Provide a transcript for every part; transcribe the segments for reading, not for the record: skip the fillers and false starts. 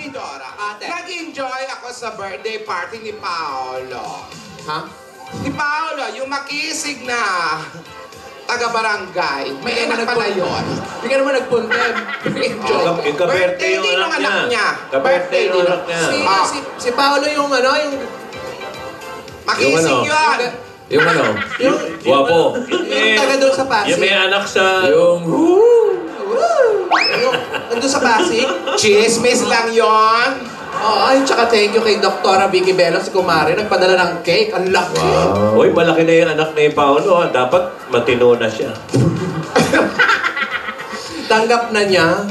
Tidora, Ate. nag-enjoy ako sa birthday party ni Paolo. Ha? Si Paolo, yung makisig na taga-barangay. May Hindi anak ka pala nagpunta. yun. Hindi ka naman nagpunta. Enjoy. Yung ka-birthday yung din ng anak niya. niya. Ka-birthday yung din anak niya. Si Paolo yung ano, yung... Makisig Yung ano? yun. Yung ano? Yung... Guwapo. Yung taga doon sa Pasig. Yung may anak sa... Yung... Yung nandun sa Pasig. Chismis lang yon. Oo, ay, tsaka thank you kay Dr. Vicky Bello, si Kumari. Nagpadala ng cake. Ang laki. Wow. Uy, malaki na yung anak ni Paolo. Ha? Dapat matino na siya. Tanggap na niya.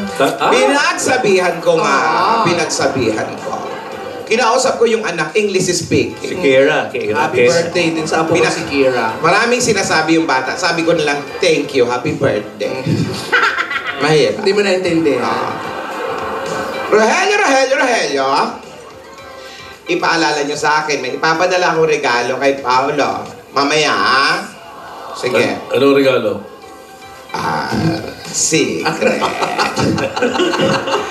Pinagsabihan ko nga. Ah. Pinagsabihan ko. Kinausap ko yung anak, English Si speaking. Kira. Happy birthday din sa apo ko si Kira. Maraming sinasabi yung bata. Sabi ko na lang, thank you, happy birthday. Mahirap. Hindi mo naintindihan. Rogelio. Ipaalala nyo sa akin, may ipapadala akong regalo kay Paolo. Mamaya, ha? Sige. Anong regalo? Secret.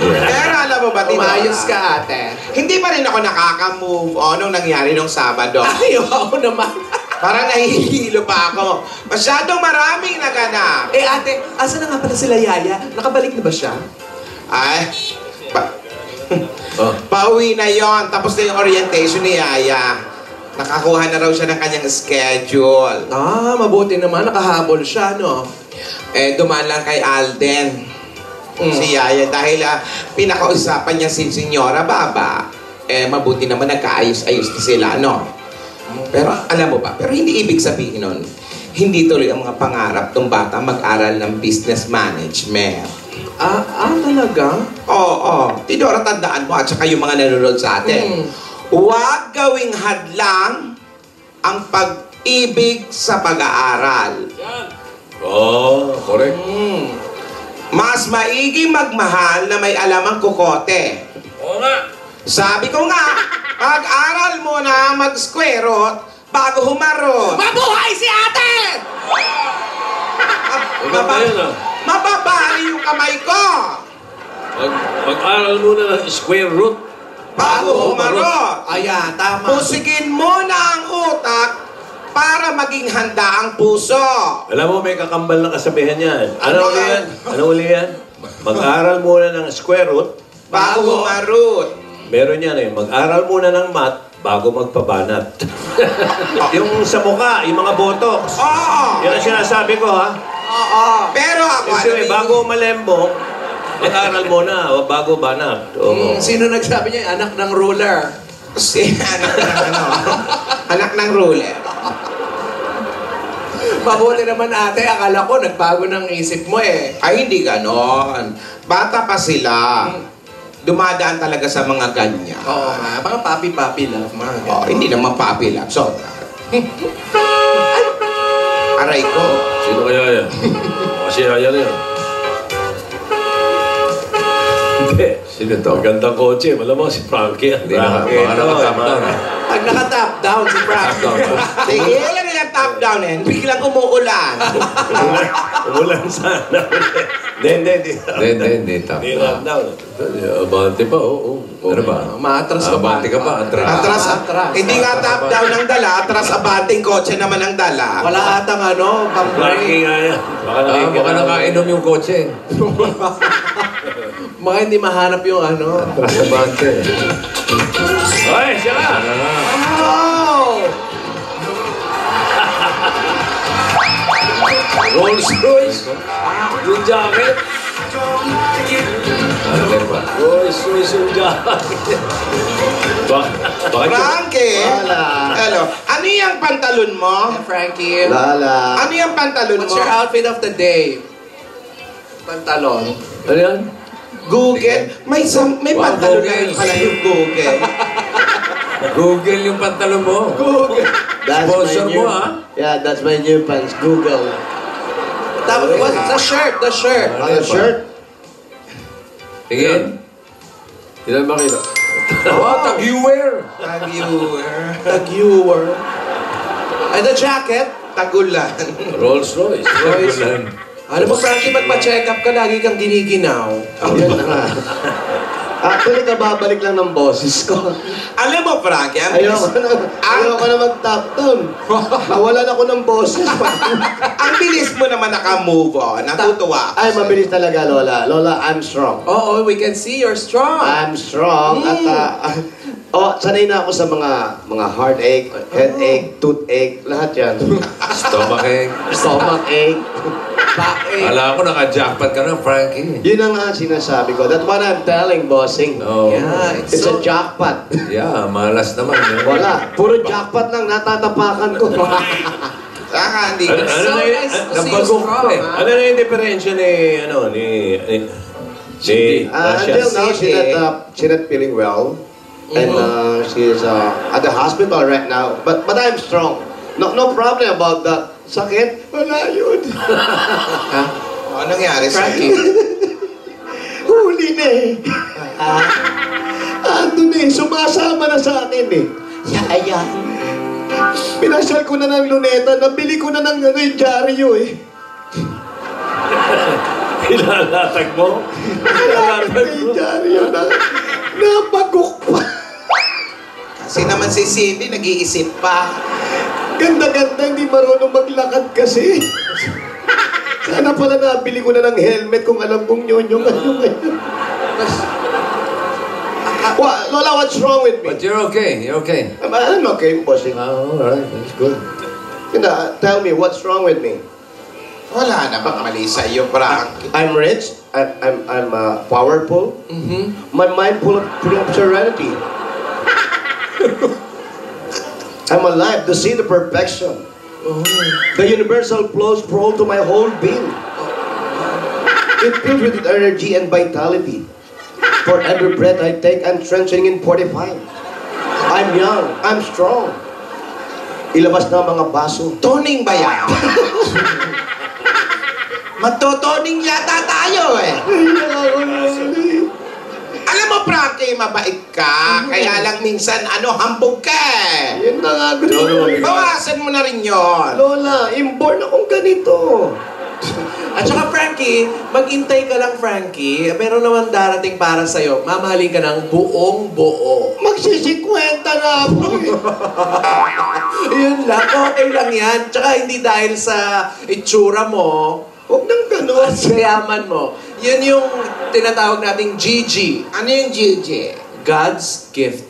Pero alam mo ba, Tidora? Umayos ka, ate. Hindi pa rin ako nakaka-move on nung nangyari nung Sabado. Ay, ako naman. Parang nahihilo pa ako. Masyadong maraming naganap. Eh, ate, asa na nga pala sila Yaya? Nakabalik na ba siya? Ay, Oh. pauwi na yon. Tapos na yung orientation ni Yaya. Nakakuha na raw siya ng kanyang schedule. Ah, mabuti naman. Nakahabol siya, no? Dumaan lang kay Alden. Si Yaya. Dahil pinakausapan niya si Senyora Baba. Mabuti naman nagkaayos-ayos na sila, no? Pero alam mo ba, pero hindi ibig sabihin nun, hindi tuloy ang mga pangarap ng bata mag-aral ng business management. Talaga? Oo. Tidora, tandaan mo at saka yung mga nanonood sa atin. Huwag gawing hadlang ang pag-ibig sa pag-aaral. Oh, correct. Mas maigi magmahal na may alamang kukote. Oo nga. Sabi ko nga, mag-aral mo na mag-square root bago humarot. Mabuhay si ate! Maganda yun, ah. Mababali yung kamay ko Mag-aral muna ng square root. bago humarot. Ayan, tama. Pusigin mo na ang utak para maging handa ang puso. Alam mo, may kakambal na kasabihan yan. Ano Ano uli yan? Ano uli yan? Mag-aral muna ng square root. Bago humarot. Meron yan eh. Mag-aral muna ng math bago magpabanat. Yung sa mukha, yung mga botox. Oo. Yan ang sinasabi ko, ha? Pero ako, Kasi bago malembo, mag-aral muna bago banat. Oo. Sino nagsabi niya? Anak ng ruler. si anak ng anak ng ruler. Mabuti naman ate, akala ko nagbago ng isip mo eh. Ay, hindi ganon. Bata pa sila. Dumadaan talaga sa mga ganyan. Oo nga, mga papi-papi love, mga Oh, hindi naman papi lang. Sobra. Aray ko. Sino kaya yan? Kasi kaya na yan. Hindi. Sino to? Magandang kotse. Malamang si Frankie yan. Hindi na, baka nakatap down. Pag naka-top down si Frank. Sige, lang nilang top down eh. Biglang umuulan. Umulan sana. Hindi. Hindi. Top Hindi lang down. Abante pa, oo. Ano ba? Maatras ka pa. Abante ka pa, atras. Atras. Hindi nga top down ang dala. Atras abanting kotse naman ang dala. Wala atang ano, Frankie pang-break. nga yan. Baka nakainom yung kotse. Mga hindi mahanap yung ano. Atras abante. Hoy, siya ka! Oh! Rolls Royce. Yung jacket. Ate pa. Rolls Royce yung jacket. Bakit Frankie. Hello. Ano yung pantalon mo? Frankie, Ano yung pantalon what's mo? your outfit of the day? Pantalon. Ano yan? Google. May Wow, pantalon na Google. rin pala yung Google. Google yung pantalon mo. Google. Sponsor mo, ha? Yeah, that's my new pants. Google. Tapos, what's the shirt? The shirt. The shirt? Tingin. Ilan makita? Oh, tag-you-wear. Tag-viewer. And the jacket? Tagulan. Rolls Royce. Alam mo, Frankie, ba't pa-check up ka? Lagi kang giniginaw. Yun na nga. Actually, kababalik lang ng boses ko. Alam mo, Frankie, Ayoko na mag-top tone. Nawalan ako ng boses. ang bilis mo naman naka-move on. Natutuwa. Ay, mabilis talaga, Lola. Lola, I'm strong. Oo, we can see you're strong. I'm strong. At, sanay na ako sa mga heartache, headache, toothache, lahat yan. Stomachache. Stomachache. Backache. Alam ko, naka-jackpot ka na, Frankie. Yun ang nga sinasabi ko. That's what I'm telling, bossing. Oh. Yeah, It's a jackpot. Yeah, malas naman. Eh. Wala. Puro jackpot lang natatapakan ko. Saka, hindi. Ano So na nice to see you nabagong strong, ka eh. ha? Ano na yung diferensya ni Until now, she's not feeling well. And she's at the hospital right now. But I'm strong. No problem about that. Sakit? Wala yun. Ano nangyari Frankie. sa'yo? Huli na eh. Ando na eh. Sumasama na sa akin eh. Yaya. Pinasyal ko na ng luneta. Nabili ko na ng yung dyaryo eh. Ilalatag mo? Ilalatag yung dyaryo na napagok pa. Kasi naman si Cindy, nag-iisip pa. Ganda-ganda, hindi marunong maglakad kasi. Sana pala nabili ko na ng helmet kung alam kong nyonyong ngayon. Lola, what's wrong with me? But you're okay. You're okay. I'm okay, bossing. Oh, all right. That's good. Tell me, what's wrong with me? Wala namang mali sa'yo, Frankie. I'm rich. I'm powerful. My mind full of serenity. I'm alive to see the perfection. The universal flows to my whole being. It fills with energy and vitality. For every breath I take, I'm strengthening and fortifying. I'm young. I'm strong. Ilabas na ang mga baso. Toning ba yan? Magtotoning yata tayo eh. Alam mo, Frankie, mabait ka. Kaya lang minsan, hambog ka eh. Yun na nga gusto. Bawasan mo na rin yun. Lola, inborn akong ganito. At saka Frankie, maghintay ka lang Frankie. Meron naman darating para sa'yo. Mamahalin ka ng buong-buo. Magsisikwenta na ako eh. Yun lang, okay lang yan. Tsaka hindi dahil sa itsura mo, Huwag nang gano'n. at sa yaman mo. Yun yung tinatawag nating GG. Ano yung Gigi? God's gift.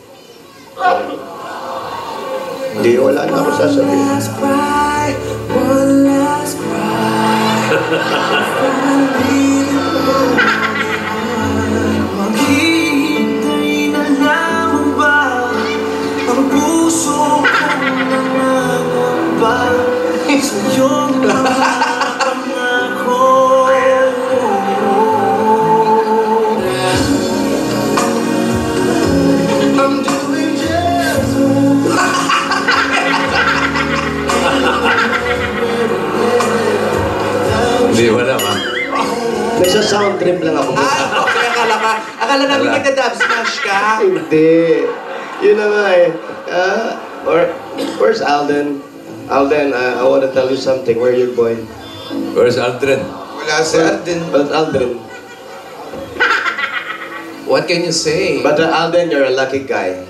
Hindi, wala na ako sasabihin. One last cry. Maghihintay na lamang ba ang puso kong nangangamba sa iyong mga pangako? I'm doing just Hindi, wala ma. Nasa sound trip lang ako. Okay, akala namin Wala. nagda-dub smash ka. Hindi. Yun na nga eh. Where's Alden? Alden, I want to tell you something. Where are you going? Where's Aldrin? Wala si Arden. But Alden. What can you say? But Alden, you're a lucky guy.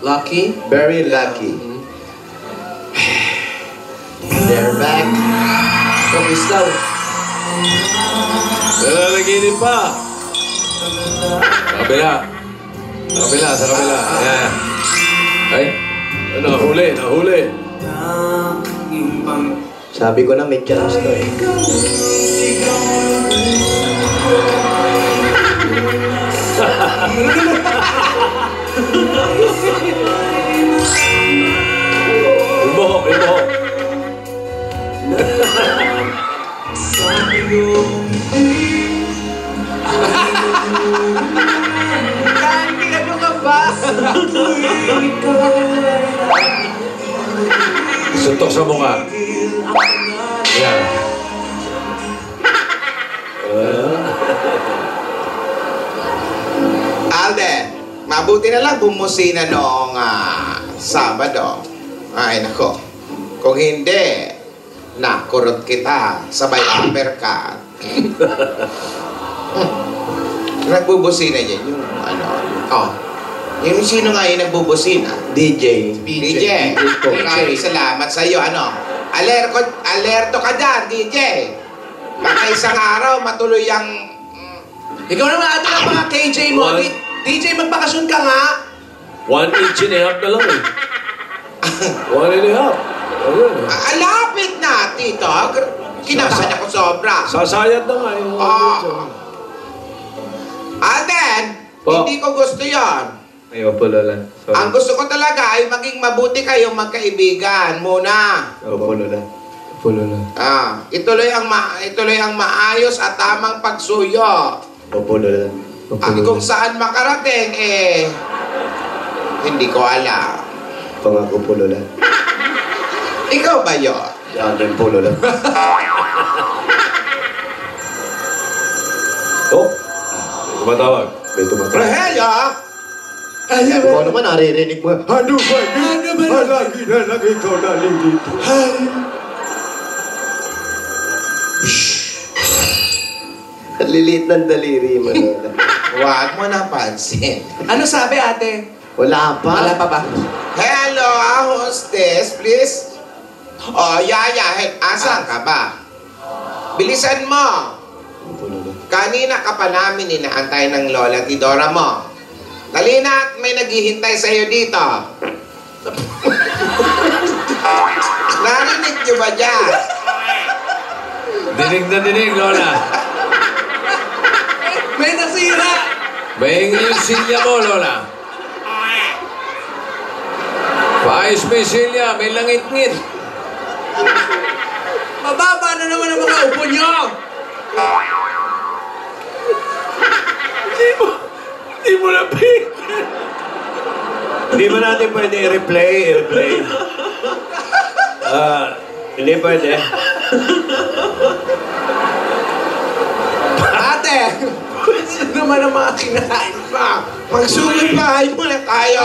Lucky? Very lucky. They're back. Focus daw. Nalalaginip pa. Sa kabila. Sa kabila, sa kabila. Ayan. Ay, nahuli, nahuli. Sabi ko na may chance to eh. Yung buhok, yung buhok. Candy, ano ka ba? Suntok sa mukha. Ayan. Alden, mabuti na lang bumusina noong Sabado. Ay, nako. Kung hindi, nakurot kita, sabay uppercut. Nagbubusina yan yung Oh. Yung sino nga yung nagbubusina? DJ. DJ. Maraming salamat sa iyo. Ano? Alerto ka dyan, DJ. Baka isang araw matuloy ang... Ikaw naman ato ng mga KJ mo. One. DJ, magbakasyon ka nga. 1 inch and a half na lang eh. 1 and a half. Ayun eh. Alapit na, Tito. Kinabahan ako sobra. Sasayad na nga eh. Alden, Po. hindi ko gusto yon. Ayaw po, Lola. Ang gusto ko talaga ay maging mabuti kayong magkaibigan muna. Opo, Lola. Po, Lola. Ituloy ang maayos at tamang pagsuyo. Opo, Lola. Kung saan makarating, hindi ko alam. Pangako po, Lola. Ikaw ba yun? Amin po, Lola. Oh! Tumatawag. May tumatawag. Rogelio! Ikaw naman naririnig mo. Ano ba? Lagi na lang ikaw nalilito. Lilit ng daliri mo, Lola. Huwag mo na pansin. Ano sabi, ate? Wala pa. Wala pa ba? Hello, hostess, please. Oh, Yaya, asan ka ba? Bilisan mo. Opo, Lola. Kanina ka pa namin inaantay ng Lola Tidora mo. Dali na at may naghihintay sa'yo dito. Narinig niyo ba dyan? Dinig na dinig, Lola. May nasira! Bahingi yung silya mo, Lola. Paayos mo yung silya, may langit-ngit. Mababa na naman ang mga upo nyo! Hindi mo na pick. Hindi ba natin pwede i-replay? Hindi pwede. Ate! Saan naman ang mga kinain pa? Magsulit bahay muna tayo.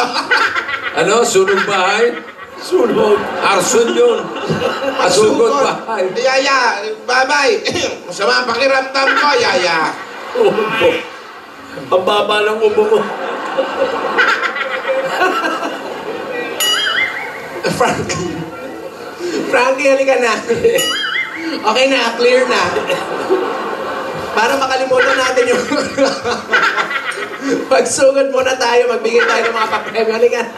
Ano? Sunog bahay? Sunog. Arson yun. Asugod bahay. Yaya, bye-bye. Masama ang pakiramdam ko, Yaya. Ubo. Ang baba ng ubo mo. Frankie, halika na. Okay na, clear na. Para makalimutan natin yung... Pagsugod muna tayo, magbigay tayo ng mga papremyo. Halika na.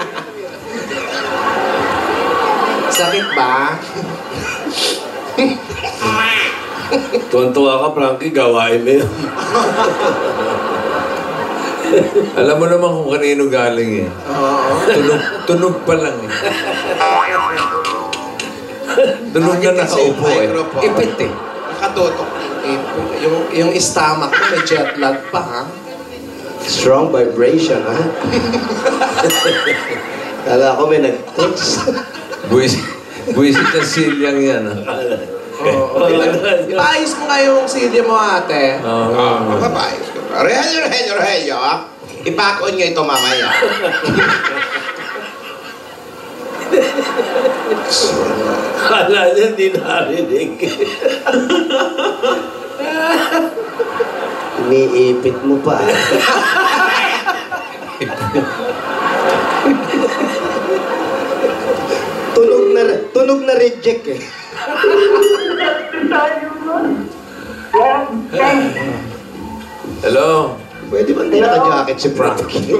Sakit ba? Tuwan-tuwa ka, Frankie. Gawain mo yun. Alam mo naman kung kanino galing eh. Tunog pa lang eh. Tunog na nakaupo eh. Microphone. Ipit eh. Nakatutok. Yung stomach ko, may jet lag pa, ha? Strong vibration, ha? Kala ko may nag-text. Buwisit ang silyang yan. Ah. Paayos mo kayong silya mo, ate. Bye-bye. Rogelio. Ipakon nyo ito mamaya. Kala niya hindi narinig. Iniipit mo pa. tunog na reject eh. Hello? Pwede ba hindi naka-jacket si Frankie?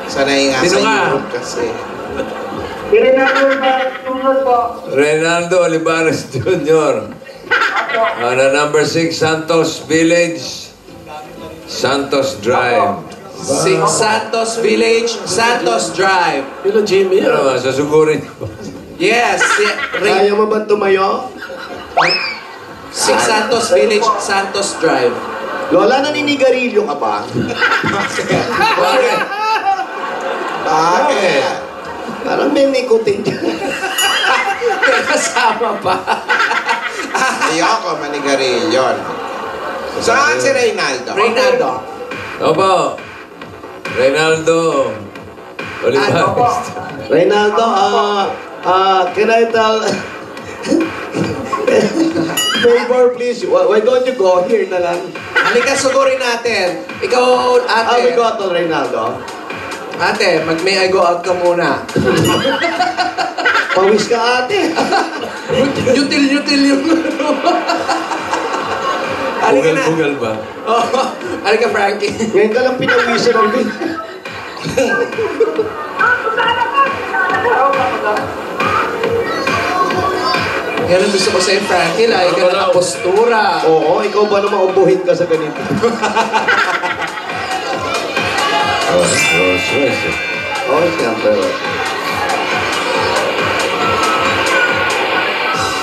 Sanay nga Sino sa ka? Europe kasi. Reynaldo Olivares Jr. Na number 6, Santos Village, Santos Drive. Santos Village, Santos Drive. Hello, Jimmy. Ano ba? Sasugurin ko. Yes. Kaya mo ba tumayo? 6 Santos Village, Santos Drive. Lola, naninigarilyo ka ba? Bakit? Bakit? Parang may nicotine dyan. May kasama pa. Ayoko manigarilyo. Saan si Reynaldo? Reynaldo. Opo. Reynaldo Olivares. Reynaldo, can I tell... Favor, please. Why don't you go here na lang? Halika, sugurin natin. Ikaw, We ate. got to Reynaldo. Ate, may I go out ka muna. Pawis ka, ate. Yutil yung... Halika na. Bugal ba? Oh, halika, Frankie. Ngayon ka lang pinawisan ng bin. Yan ang gusto ko sa'yo, Frankie. Lagi ka na postura. Oo, ikaw ba naman ubuhin ka sa ganito? Rolls Royce. Oo, siyempre.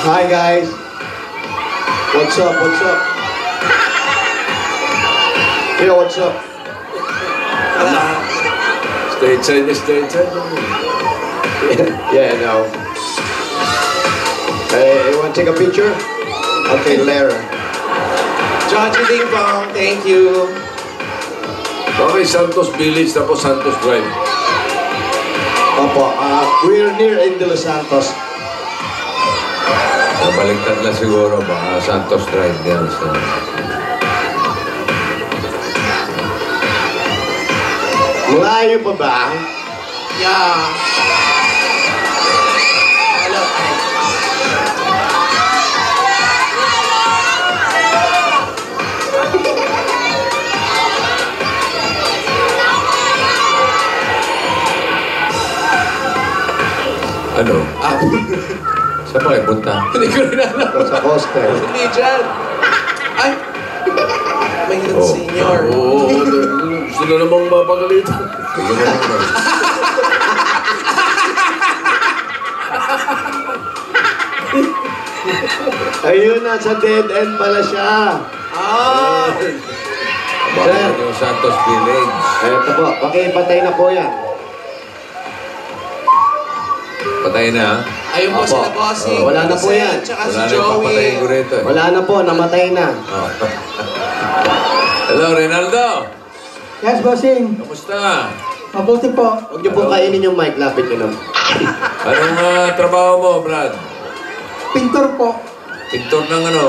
Hi, guys. What's up? What's up? Yeah, what's up? Stateside na stateside. Yeah, no. Hey, you want to take a picture? Okay, later. Johnny Ding Dong, thank you. Okay, Santos Village, tapos Santos Drive. Opo, we're near in De Los Santos. Nabaliktad lang siguro, baka Santos Drive yan. Malayo pa ba? Yeah. Hello. Ano? Saan ba kayo punta? Hindi ko rin alam. Sa Costa. Hindi dyan. Ay! Mahirap senior. Oo, gusto na namang mapagalitan. Tingnan mo naman. Ayun, nasa dead end pala siya. Ah! Baka yung Santos Village. Eto po, pakipatay na po yan. Patay na. Ayun po Opo. sila bossing. Wala na po yan. Tsaka Wala si na yung papatayin ko Joey. rito eh. Wala na po, namatay na. Oh. Hello, Reynaldo. Yes, bossing. Kamusta? Mabuti po. Huwag niyo po kainin yung mic, lapit niyo lang. Anong trabaho mo, Brad? Pintor po. Pintor ng ano?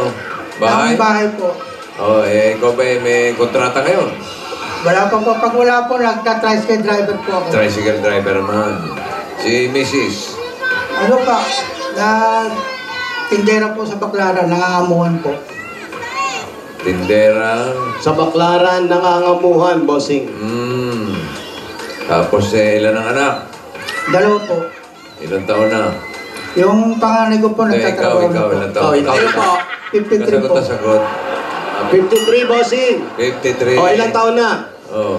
Bahay? Ng bahay po. Oh, ikaw ba may kontrata ngayon? Wala pa po. Pag wala po, nagka-tricycle driver po ako. Tricycle driver naman. Si Mrs. Ano pa? Tindera po sa Baclaran, nangangamuhan po. Tindera. Sa Baclaran, nangangamuhan, bossing. Tapos ilan ang anak? Dalawa po. Ilang taon na? Yung panganay ko po, Ikaw, nagtatrabaho na po. ilang taon? Ayun po. 53 po. Sagot. 53, bossing. 53. O, ilang taon na? Oh.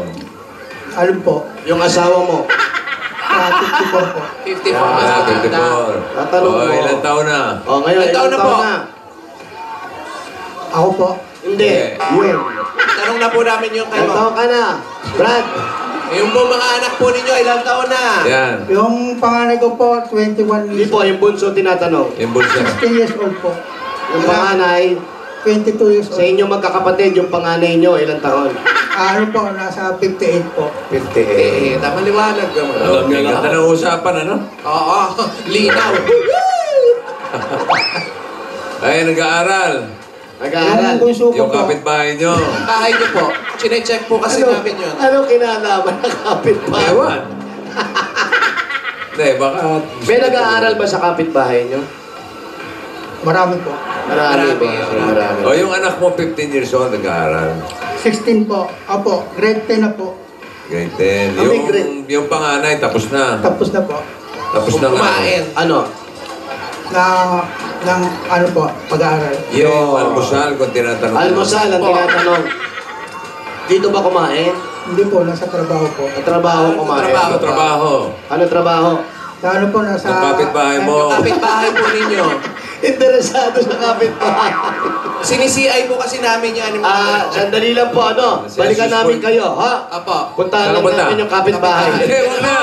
Alin po? Yung asawa mo. 54 po. 54 Ah, mas matanda. 54. Tatanong Oh, mo. ilang taon na? O, ngayon, Ilang taon ilang na po? taon na? Ako po. Hindi. Yun. Tanong na po namin yung Ilang kayo. taon ka na? Brad, Yung po mga anak po ninyo, ilang taon na? Yan. Yung panganay ko po, 21 hindi years po, yung bunso tinatanong. Yung bulsa. 16 years old po. Yung panganay, 22 years sa old. inyo magkakapatid, yung panganay nyo, ilang taon? Ano po, nasa 58 po. 58. Tama liwanag naman. Alam niya ganda ng usapan, ano? Oo, linaw. Ay, nag-aaral. Nag-aaral. Yung bunso ko Yung po. kapitbahay nyo. Bahay niyo po. Chine-check po kasi namin yun. Ano kinalaman ng kapitbahay? Ewan. Hindi, baka... May nag-aaral ba sa kapitbahay nyo? Marami po. Marami ba? Marami. O, yung anak mo, 15 years old, nag-aaral. 16 po. Opo, grade 10 na po. Grade 10. Ah, may grade. Yung panganay, tapos na. Tapos na po. Tapos na nga. Kumain. Ano? Ng ano po, pag-aaral. Yung almusal, kung tinatanong. Almusal ang Po. tinatanong. Dito ba kumain? Hindi po, nasa trabaho po. Ang trabaho kumain? Ano trabaho? Ano trabaho? Sa ano po, nasa... Yung kapitbahay mo. Kapit-bahay po ninyo. Interesado sa kapitbahay. Sinisi-ay po kasi namin yan. yung mga- Sandali lang po, ano? Balikan namin kayo, ha? Apo. Puntahan Saan lang punta? namin yung kapitbahay. Hindi, wag na.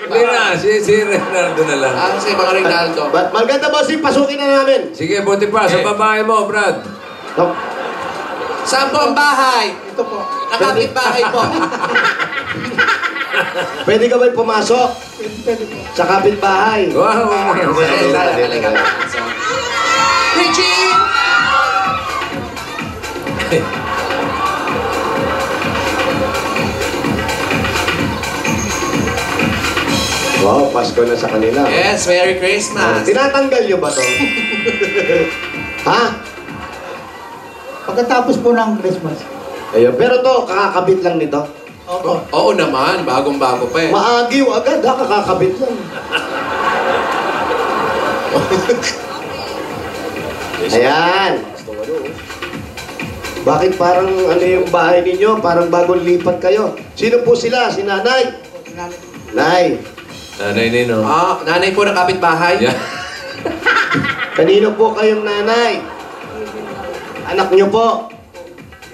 Hindi na. Si Reynaldo na lang. Ah, kasi mga Rinaldo. Maganda ba si pasukin na namin? Sige, buti pa. Sa babae mo, Brad. Saan po ang bahay? Ito po. Nakapit-bahay po. Pwede ka ba pumasok Pwede po. sa kapitbahay? Wow. Richie! Wow, Pasko na sa kanila. Yes, Merry Christmas. Tinatanggal nyo ba to? Ha? Pagkatapos po ng Christmas. Ayun, pero to, kakakabit lang nito. Opo. Oo naman, bagong-bago pa eh. Maagiw agad ha, kakakabit lang. Ayan. Bakit parang ano yung bahay ninyo? Parang bagong lipat kayo. Sino po sila? Si nanay? Nay. Nanay Nino. Nanay po ng kapitbahay. Yeah. Kanino po kayong nanay? Anak nyo po.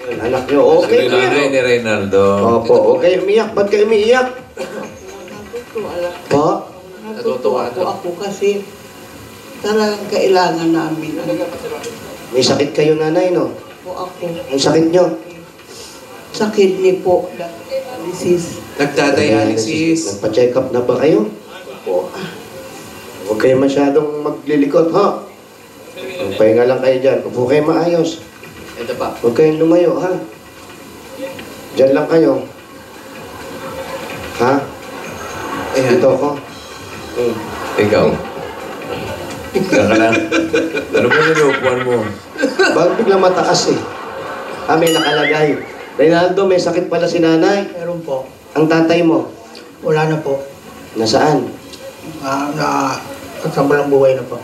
Yun, anak nyo. Okay. Yung nanay ni Reynaldo. Opo, okay. Umiyak. Ba't kayo umiiyak? Po? Natutuwa po ako kasi talagang kailangan namin. May sakit kayo nanay, no? Po ako. Ang sakit nyo? Sa kidney po. Disease Nagdadialysis. Nagpa-check up na ba kayo? po. Huwag kayo masyadong maglilikot, ha? Magpahinga lang kayo dyan. Upo kayo maayos. Ito pa. Huwag kayong lumayo, ha? Diyan lang kayo. Ha? Ayan. Dito ako. Ikaw. Diyan ka lang. Ano ba nilupuan mo? Bakit biglang mataas eh? May nakalagay. Reynaldo, may sakit pala si nanay. Meron po. Ang tatay mo, Wala na po. nasaan? Sa walang buhay na po.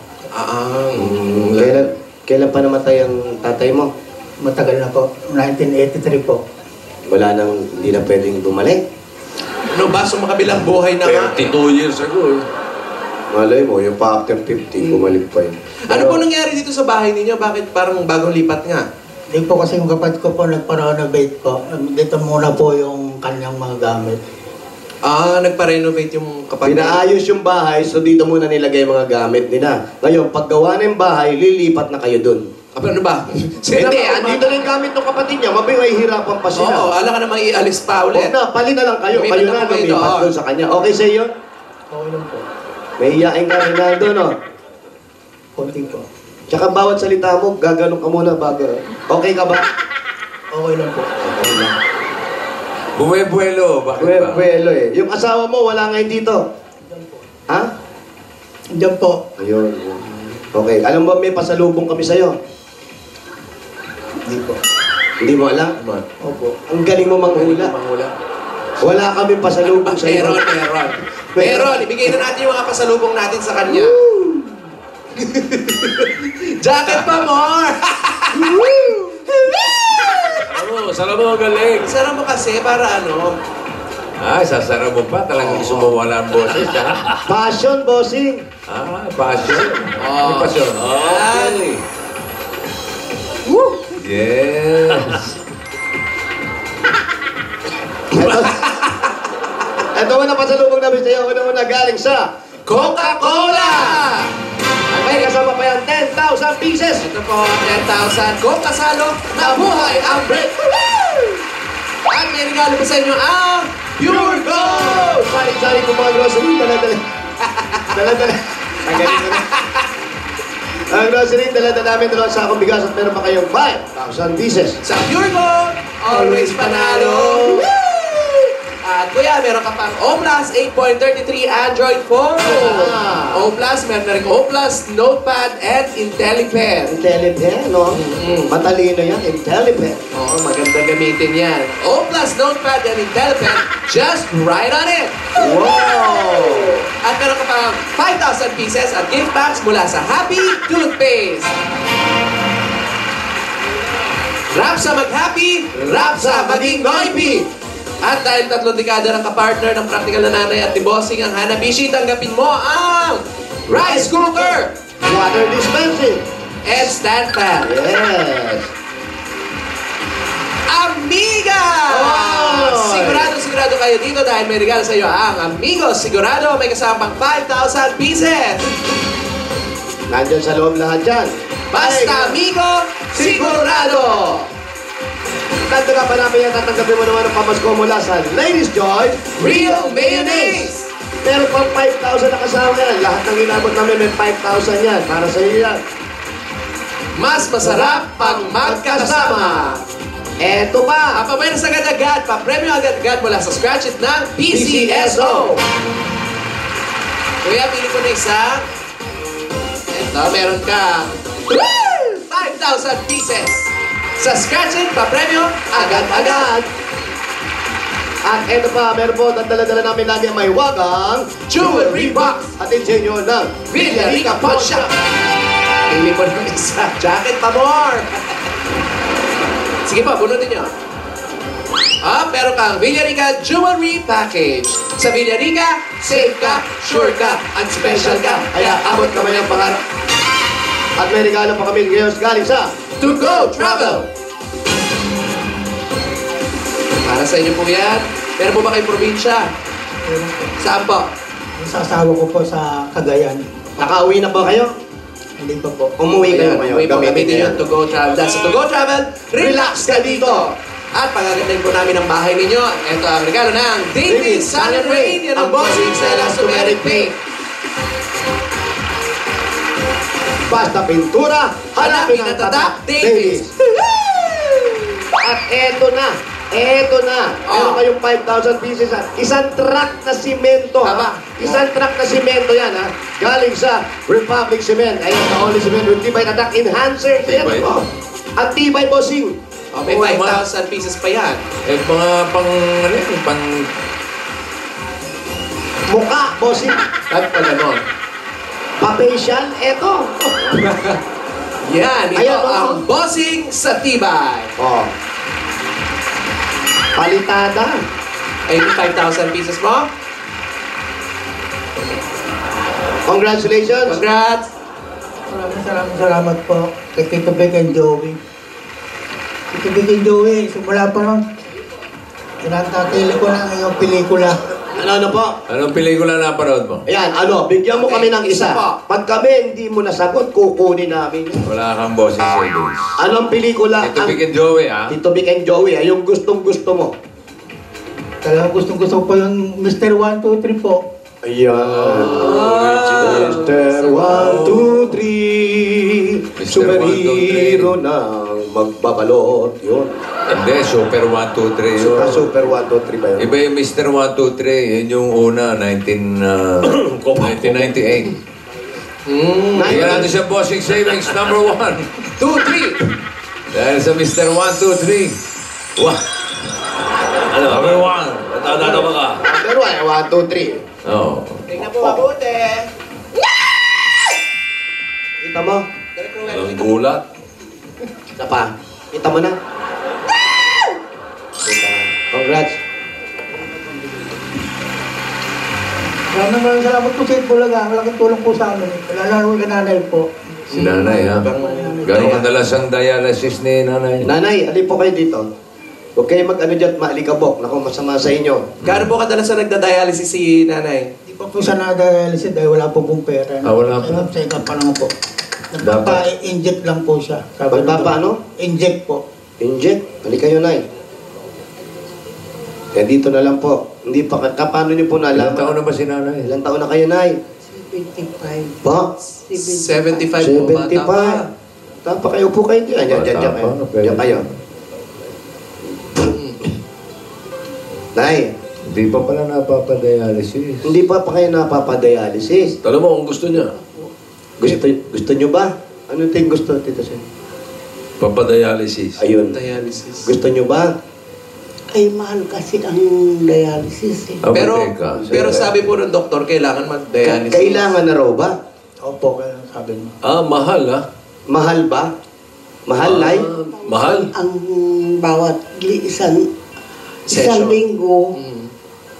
Kailan pa namatay ang tatay mo? Matagal na po. 1983 po. Wala nang, hindi na pwedeng bumalik. Ano ba? So makabilang buhay na nga. 32 years ago. Malay mo, yung pa after 50, bumalik pa yun. Ano po nangyari dito sa bahay ninyo? Bakit parang bagong lipat nga? Hindi po kasi yung kapatid ko po nagpa-renovate po. Dito muna po yung kanyang mga gamit. Nagpa-renovate yung kapatid. Pinaayos yung bahay, so dito muna nilagay yung mga gamit nila. Ngayon, paggawa na yung bahay, lilipat na kayo dun. Ano ba? Hindi, andito na yung gamit ng kapatid niya, mabay hirapan pa sila. Oo, ala ka namang ialis pa ulit. Huwag na, palit na lang kayo. Lumipat Kayo na na, po kayo lumipat doon. doon sa kanya. Okay sa iyo? Okay lang po. May iyain ka, Rinaldo, no? Konti po. Tsaka bawat salita mo, gaganong ka muna bago. Okay ka ba? Okay lang po. Okay na. Buwe-buwelo. Bakit ba? Buwelo eh. Yung asawa mo, wala ngayon dito. Ha? Diyan po. Ayun. Okay. Alam mo, may pasalubong kami sa'yo. Hindi po. Hindi mo alam? Opo. Ang galing mo manghula. Wala kami pasalubong sa'yo. Meron. Ibigay na natin yung mga pasalubong natin sa kanya. Jacket pa more! Sarap mo, galing. Sarap mo kasi para ano, Ay, sasara mo pa. Talagang gusto mo wala ang boses, ha? Passion, bossing. Passion. Ano passion? Okay. Yes. Ito muna pasalubong namin sa'yo. Una galing sa Coca-Cola! may kasama pa yan 10,000 pieces. Ito po, 10,000. Kung kasalo, nabuhay ang break! At may regalo po sa inyo ang Pure Gold! Sari-sari ko mga grocery. Dala-dala. Dala-dala. Tanggalin ko na. Ang grocery, dala-dala namin dalawang sakong bigas at meron pa kayong 5,000 pieces. Sa Pure Gold, always panalo! At kuya, meron ka pang O+, 8.33 Android phone. O+, meron na rin O+, Notepad, and IntelliPen. IntelliPen, no? Matalino yan, IntelliPen. Oo, maganda gamitin yan. O+, Notepad, and IntelliPen, just write on it. Wow! At meron ka pang 5,000 pieces at gift packs mula sa Happy Toothpaste. Rap sa mag-happy, rap sa maging noipy. At dahil 3 dekada ng kapartner ng Practical na Nanay at ni Bossing ang Hanabishi, tanggapin mo ang rice cooker Water dispensing. and stand fan. Yes. Amiga! Oy! Sigurado kayo dito dahil may regalo sa iyo ang Amigos Sigurado. May kasama pang 5,000 pieces. Nandyan sa loob lahat yan. Basta Amigo Sigurado! Tanda pa namin yan, tatanggapin mo naman ang pamasko mula sa Ladies Joy Real Mayonnaise! Meron pang 5,000 na kasama yan. Lahat ng inabot namin may 5,000 yan. Para sa iyo yan. Mas masarap pang magkasama. Eto pa! Papawiras agad-agad, papremyo agad-agad mula sa Scratch It ng PCSO. Kuya, pili ko na isa. Ito, meron ka 5,000 pieces. Sa Scratch It, papremyo agad-agad. At eto pa, meron po, dala-dala namin lagi ang may wagang Jewelry Box. atin sa inyo ng Villarica Pawn Shop. Pili ko na isa. Jacket pa more. Sige pa, bunutin nyo. Meron kang Villarica Jewelry Package. Sa Villarica, safe ka, sure ka, at special ka. Kaya abot kamay ang pangarap. At may regalo pa kami ngayon galing sa To Go Travel. Para sa inyo po yan. Meron po ba kayong probinsya? Saan po? Yung sa asawa ko po sa Cagayan. Nakauwi na ba kayo? Hindi pa po. Umuwi kayo ngayon. Uwi po, Gamitin gamitin niyo yung To Go Travel. That's To Go Travel. Relax ka dito. At pagagandahin po namin ang bahay ninyo. Ito ang regalo ng David Sun and Rain. Yan ang bossing sa Elastomeric Paint. Basta pintura, hanapin ang tatak, Davis. At eto na. Meron kayong 5,000 pieces at isang truck na simento. Aba. Isang truck na simento yan ha. Galing sa Republic Cement. Ayan, the only cement with tibay tatak enhancer. Ayan Tibay. po. At tibay bossing. May 5,000 pieces pa yan. Eh, mga pang, ano yun, pang... Mukha bossing. At pa ganon. Pa-facial. Eto. Yan, ito Ayan, ang bossing sa tibay. Oh. Palitada. Ay, 5,000 pieces mo. Congratulations. Congrats. Maraming salamat po kay Tito Vic and Joey. Tito Vic and Joey, simula pa lang. Tinatatili ko ng iyong pelikula. Ano po? Anong pelikula na napanood mo? Ayan, bigyan mo kami ng isa. Isa po. Pag kami hindi mo nasagot, kukunin namin. Wala kang bossing savings. Anong pelikula? Ito Vic and Joey, ha? Tito Vic and Joey, yung gustong-gusto mo. Talagang gustong-gusto ko po yung Mr. 1, 2, 3 po. Ayan. Mr. 1, 2, 3. Mr. Superhero ng magbabalot. Yun. Hindi, Super 1, 2, 3 yun. Super 1, 2, 3 ba yun? Iba yung Mr. 1, 2, 3. Yun yung una, 1998. Bigyan natin siya bossing savings number 1. 2, 3. Dahil sa Mr. 1, 2, 3. Wah! Ano? Number 1. Natatawa ka. Pero 1, 2, 3. Oo. Tingnan po mabuti. Kita mo? Ang gulat. Isa pa. Kita mo na? Congrats. Maraming salamat po sa Itbulaga. Malaking tulong po sa amin. Lalo kay nanay po. Si nanay, ha? Gano'ng kadalas ang dialysis ni nanay? Nanay, alin po kayo dito? Huwag kayo mag-ano dyan, maalikabok. Naku, masama sa inyo. Gaano po kadalas na nagda-dialysis si nanay? Hindi pa po siya na-dialysis dahil wala po pong pera. Wala po. Sa ika pa lang po. Nagpapa-inject lang po siya. Ano? Inject po. Inject? Balik kayo, Nay. Eh, dito na lang po. Hindi pa, paano niyo po Ilang nalaman? taon na ba si nanay? Ilang taon na kayo, Nay? 75. Pa? 75 po, bata pa. 75. Tapa kayo po kayo dyan. Diyan Bata kayo. pa, pwede. Diyan kayo. Nay, Hindi pa pala napapadialysis. hindi pa kayo napapadialysis. Alam mo kung gusto niya. Gusto niyo ba? Ano yung gusto, Tito Sen? Papadialysis. Ayun. Dialysis. Gusto niyo ba? Ay, mahal kasi ang dialysis eh. Pero sabi po ng doktor, kailangan mag-dialysis. Kailangan na raw ba? Opo, kaya sabi niyo. Mahal, ha? Mahal ba? Mahal, Nay? Mahal? Ang bawat isang Session. linggo,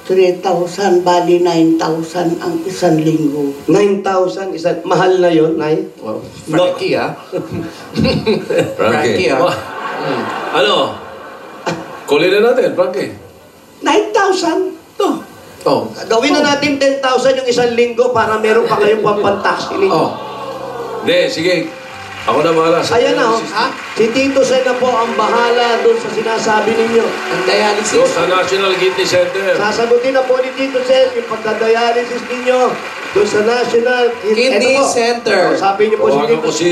3,000, bali 9,000 ang isang linggo. 9,000, mahal na yon, Nay? Wow. Frankie, ah. Frankie, ah. Wah. Ano? Kulin na natin, Frankie. 9,000? To. Oh. Gawin na natin 10,000 yung isang linggo para meron pa kayong pampantaksi ninyo. Oh. Hindi, sige. Ako na bahala sa Ayan na, oh. dialysis. Ha? Si Tito Sen na po ang bahala doon sa sinasabi ninyo. Ang dialysis. Doon sa National Kidney Center. Sasagutin na po ni Tito Sen yung pagka-dialysis ninyo doon sa National Kidney Eto po. Center. Sabi niyo po si Tawagan Tito ko si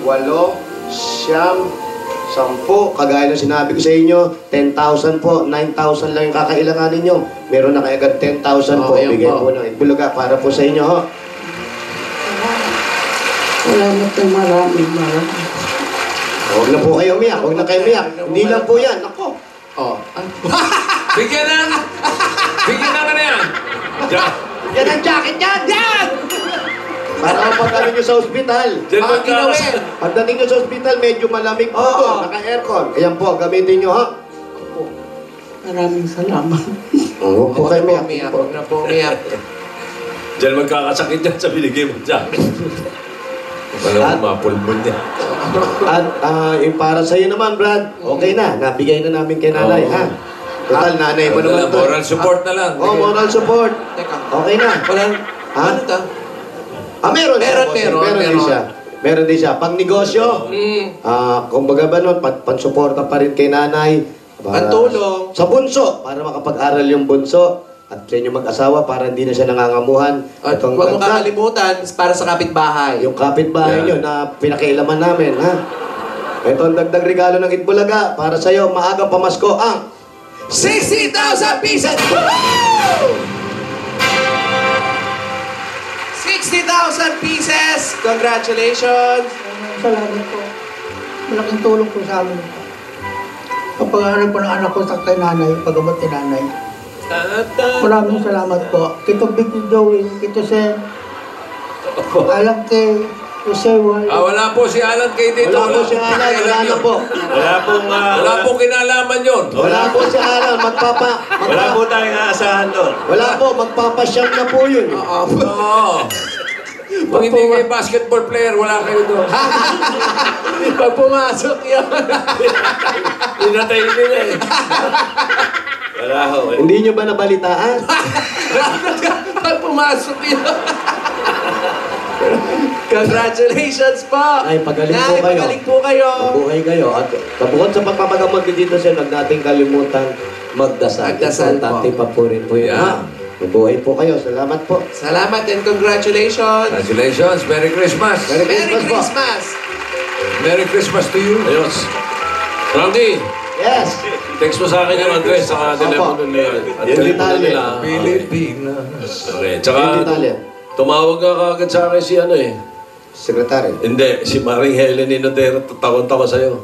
10, kagaya ng sinabi ko sa inyo, 10,000 po, 9,000 lang yung kakailanganin nyo. Meron na kaagad 10,000 po. Okay, Bigay po. po ng Itbulaga para po sa inyo, ho. Salamat ng maraming. Huwag na po kayo umiyak, huwag na kayo umiyak. Hindi lang po yan, ako. Oh. Bigyan ng... Bigyan ng ano yan? Yan ang jacket yan! Yan! Para kapag ano nyo sa ospital. Diyan Ah, ginawin. Pagdating nyo sa ospital, medyo malamig po Oo. doon, naka-aircon. Ayan po, gamitin nyo, ha? Maraming salamat. Huwag po kayo umiyak. Umiyak, huwag na po umiyak. Diyan magkakasakit yan sa binigay mo dyan. Walang mapulmon niya. At yung para sa'yo naman, Brad, okay na. Nabigay na namin kay nanay, Oo. ha? Total, nanay mo naman to. Moral support na lang. Oh, moral support. Teka. Okay na. Walang... Ha? Ano to? Meron din meron. siya. Meron din siya. Pang negosyo, kumbaga ba nun, pansuporta pa rin kay nanay. Pantulong. Sa bunso, para makapag-aral yung bunso. At sa inyo mag-asawa, para hindi na siya nangangamuhan. At Itong huwag mo dagdag, kakalimutan para sa kapitbahay. yung kapitbahay nyo na pinakialaman namin, ha? Ito ang dagdag regalo ng Itbulaga para sa'yo, maagang pamasko ang 60,000 pieces! Woo! 60,000 pieces! Congratulations! Salamat po. Malaking tulong po sa amin. Kapag-aaral po ng anak ko sa kay nanay, pag-abot ni nanay. Maraming salamat po. Kito Vicky Joey, Kito Sen, alam kay Jose Wal. Wala po si Alan kay dito. Wala po si Alan, wala na po. Wala pong kinalaman yun. Wala po si Alan, wala po tayong aasahan doon. Wala po, magpapasyam na po yun. Oo. Pag hindi kayo basketball player, wala kayo doon. Pag pumasok yun. Pinatay nila eh. Wala ho. Hindi nyo ba nabalitaan? Pag pumasok yun. Congratulations po! Ay, pagaling po Nay, kayo. Pagaling po kayo. Mabuhay kayo. At kabukod sa pagpapagamot ko dito sir, huwag nating kalimutan magdasal. Magdasal po. Importante pa po rin po yun. Yeah. Ha? Mabuhay po kayo. Salamat po. Salamat and congratulations! Congratulations. Merry Christmas. Merry Merry Christmas po. Christmas! Merry Christmas to you. Ayos. Randy, Yes. text mo sa akin yung address sa telepono nila. At Yung telepono detalye. nila. Pilipinas. Okay. Yung Tsaka, detalye. tumawag ka kagad sa akin si ano eh. Secretary. Hindi, si Maring Helen Inodero, tawang-tawa sa'yo.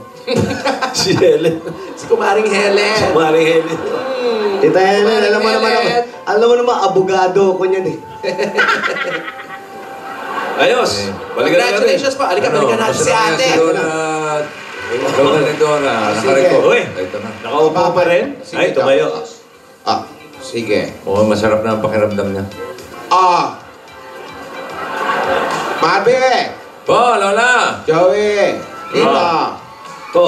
si Helen. Si Kumaring Helen. Si Maring Helen. Tita Helen, alam mo naman Helen. alam mo naman, abogado ko niyan eh. Ayos. Balikan na natin. Congratulations po. Balikan natin si ate. Si Dora. Dora ni Dora. Nakareko. Uy, Ito na. nakaupo pa rin? Ay, tumayo. Sige. Oo, masarap na ang pakiramdam niya. Marbe! Po, Lola. Joey! Dito! To.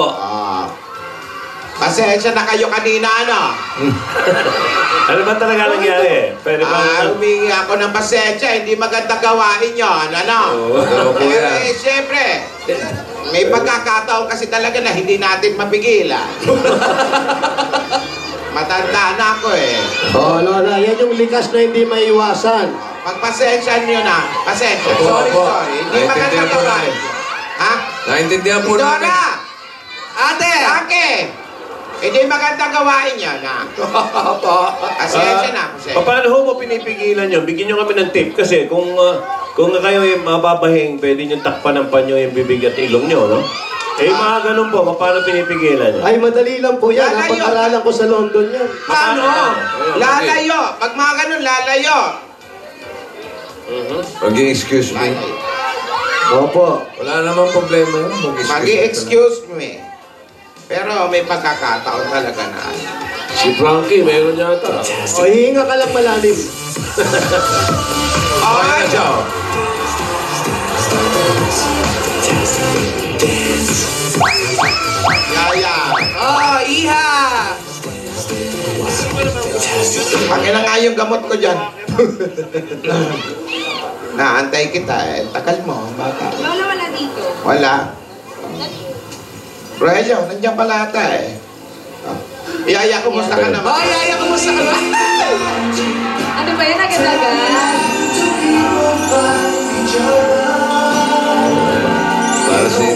Pasensya na kayo kanina, ano? Ano ba talaga nangyari? Pwede ba? Humingi ako ng pasensya. Hindi maganda gawain yon, ano? Oo, po Pero yan. siyempre, may pagkakataon kasi talaga na hindi natin mapigilan. Matanda na ako eh. Oh, Lola, yan yung likas na hindi maiwasan. Pagpasensya niyo na. Pasensya. Opo, Sorry, opo. sorry. Hindi Naintindihan maganda po gawain. namin. Ha? Naintindihan po namin. Dora! Ate! Bakit? Hindi maganda gawain yan, ha? Pasensya na, pasensya. Paano ho mo pinipigilan nyo? Bigyan nyo kami ng tip. Kasi kung kayo yung mababahing, pwede nyo takpan ng panyo yung bibig at ilong nyo, no? Eh, mga ganun po, paano pinipigilan nyo? Ay, madali lang po yan. Lalayo. Napag-aralan ko sa London yan. Paano? Lalayo. Pag mga ganun, lalayo. Mag-i-excuse me. Opo. Wala namang problema yun. Mag-i-excuse me. Pero may pagkakataon talaga na. Si Frankie, meron yata. O, hihinga ka lang malalim. Okay, Joe. Yaya. Oh, Iha! Akin na nga yung gamot ko dyan. Naantay kita eh. Takal mo, bata. Lola, wala dito. Wala. Rogelio, nandiyan pala ata eh. Yaya, kumusta ka naman? Oh, Yaya, kumusta ka naman? Ano ba yan? Agad-agad? Para si...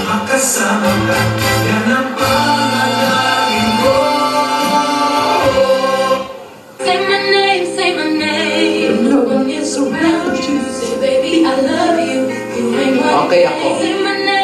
Makasama ka, yan ang panalangin ko. Say my name, no one is around you. Say baby, I love you. You ain't one Okay ako. Say my name.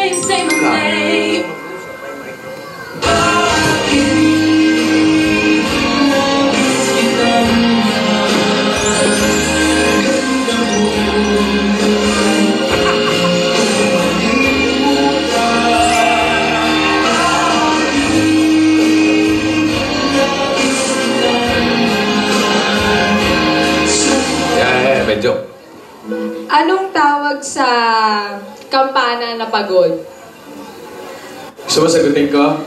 Medyo. Anong tawag sa kampana na pagod? Gusto mo sagutin ko?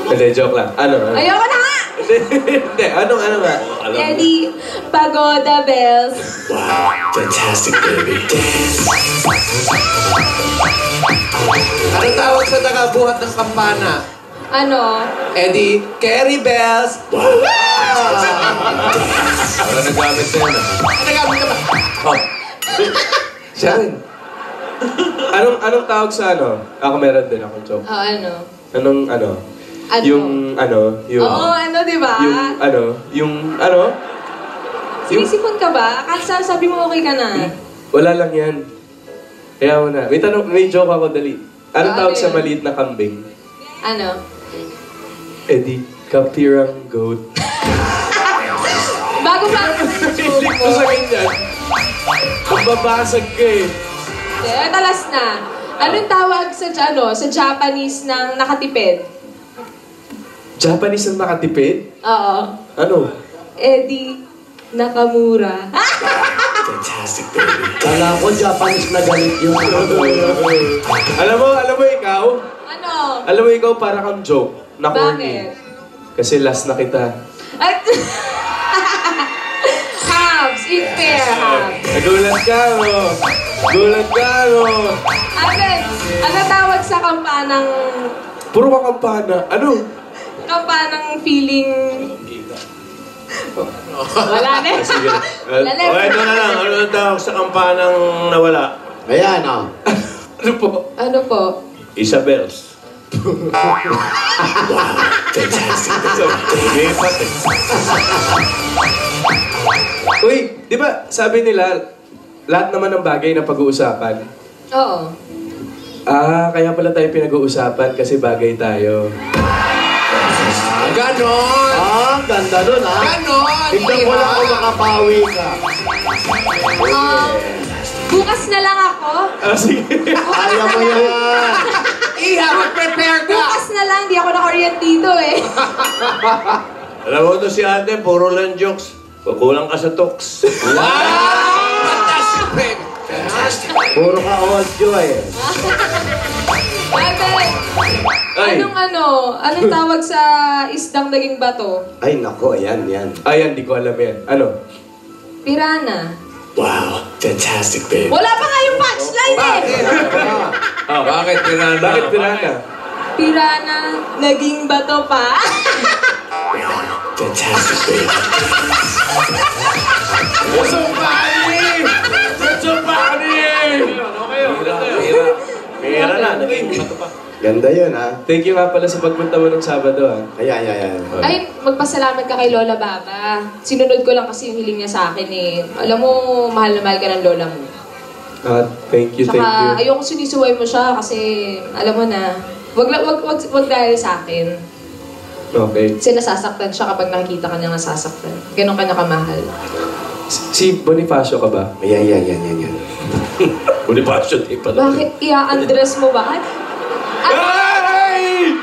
Hindi, joke lang. Ano? Ayoko na nga! Hindi, ano ba? Eddie, Pagoda Bells. Fantastic, baby. Anong tawag sa tagabuhat ng kampana? Ano? Eddie, Carry Bells. Para nagamit na yan. Nagamit ka ba? Oh. Siya rin. Anong tawag sa ano? Ako meron din akong joke. Oh, ano? Anong ano? Ano? Yung Oo, ano, di ba? Yung ano? Sinisipon ka ba? Akala sabi mo okay ka na. Wala lang yan. Kaya mo na. May joke ako, dali. Anong tawag sa yun? maliit na kambing? Ano? Eddie, kapirang goat. Bago pa ako sa joke Hindi mo. ko sa ganyan. Magbabasag ka eh. Talas na. Anong tawag sa Japanese ng nakatipid? Japanese ang nakatipid? Oo. Ano? Eddie Nakamura. Fantastic, baby. Kala ko Japanese na galit yun. Alam mo ikaw? Ano? Alam mo ikaw para kang joke na corny. Bakit? Kasi last na kita. At Habs, eat fair, Habs. Nagulat ka, no? Gulat ka, no? Agad, ano tawag sa kampanang Puro ka kampana. Ano? feeling... Wala na. Sige. Wala na. Okay, ito na lang. Ano ang tawag sa kampanang nawala? Ayan, oh. Ano po? Ano po? Isabels. Lipat eh. Uy, di ba sabi nila, lahat naman ng bagay na pag-uusapan? Oo. Kaya pala tayo pinag-uusapan kasi bagay tayo. Ganon! Ganda nun, ha? Ganon! Tignan ko lang kung makapawi ka. Bukas na lang ako. Sige. Kaya mo yan. Iha, mag-prepare ka! Bukas na lang, di ako na-orient dito eh. Alam mo to si ate, puro lang jokes. Kukulang ka sa talks. Wow! Fantastic, baby. Fantastic. Puro ka audio eh. Ay, anong tawag sa isdang naging bato? Ay, nako, ayan. Ayan, di ko alam yan. Ano? Pirana. Wow, fantastic, baby. Wala pa nga yung punchline eh! Bakit pirana? Bakit pirana? Pirana, naging bato pa. Fantastic, baby. Pera na, naging bato pa. Ganda yun, ha? Thank you nga pala sa pagpunta mo ng Sabado, ha? Ayan. Ay, magpasalamat ka kay Lola Baba. Sinunod ko lang kasi yung hiling niya sa akin eh. Alam mo, mahal na mahal ka ng lola mo. Thank you, thank you. Saka, ayoko sinisuway mo siya kasi, alam mo na, wag dahil sa akin. Okay. Kasi nasasaktan siya kapag nakikita ka niya nasasaktan. Ganon ka niya kamahal. Si Bonifacio ka ba? Ayan. Bonifacio, di pa. Bakit ia-address mo ba? Ay!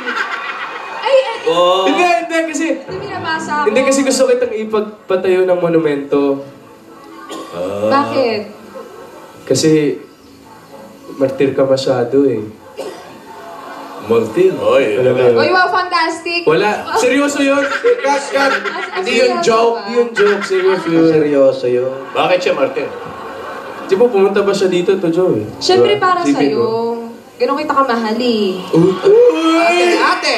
Hindi, kasi... Hindi binabasa ako. Hindi kasi gusto kitang ipagpatayo ng monumento. Bakit? Kasi... martir ka masyado eh. Martin. Oy, Alam mo yun? Uy, wow, fantastic! Wala. Seryoso yun. Cut. Hindi yun joke. Hindi yun joke. Seryoso yun. Seryoso yun. Bakit siya, Martin? Di ba pumunta ba siya dito to Joe? Siyempre Diba? para Sipin sa'yo. ko. Ganon kita kamahal eh. Ate!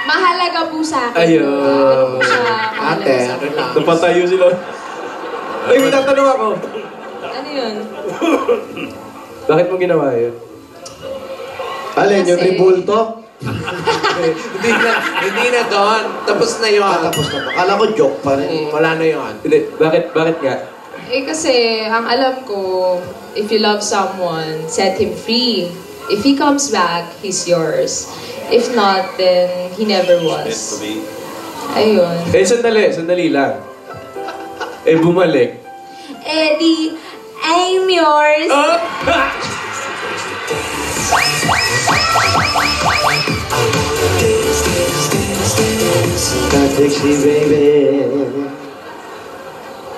Mahalaga po sa akin. Ayun. Ganon po siya mahalaga sa akin. Napatayo sila. Ay, may tatanong ako. Ano yun? Bakit mo ginawa yun? Alin, yung Kasi- ribulto? Hindi na doon. Tapos na yun. Tapos na pa. Kala ko joke pa rin. Wala na yun. Hindi. Bakit nga? Eh kasi, ang alam ko, if you love someone, set him free. If he comes back, he's yours. If not, then he never was. Ayun. Eh, sandali lang. Eh, bumalik. Eddie, I'm yours. Sexy baby.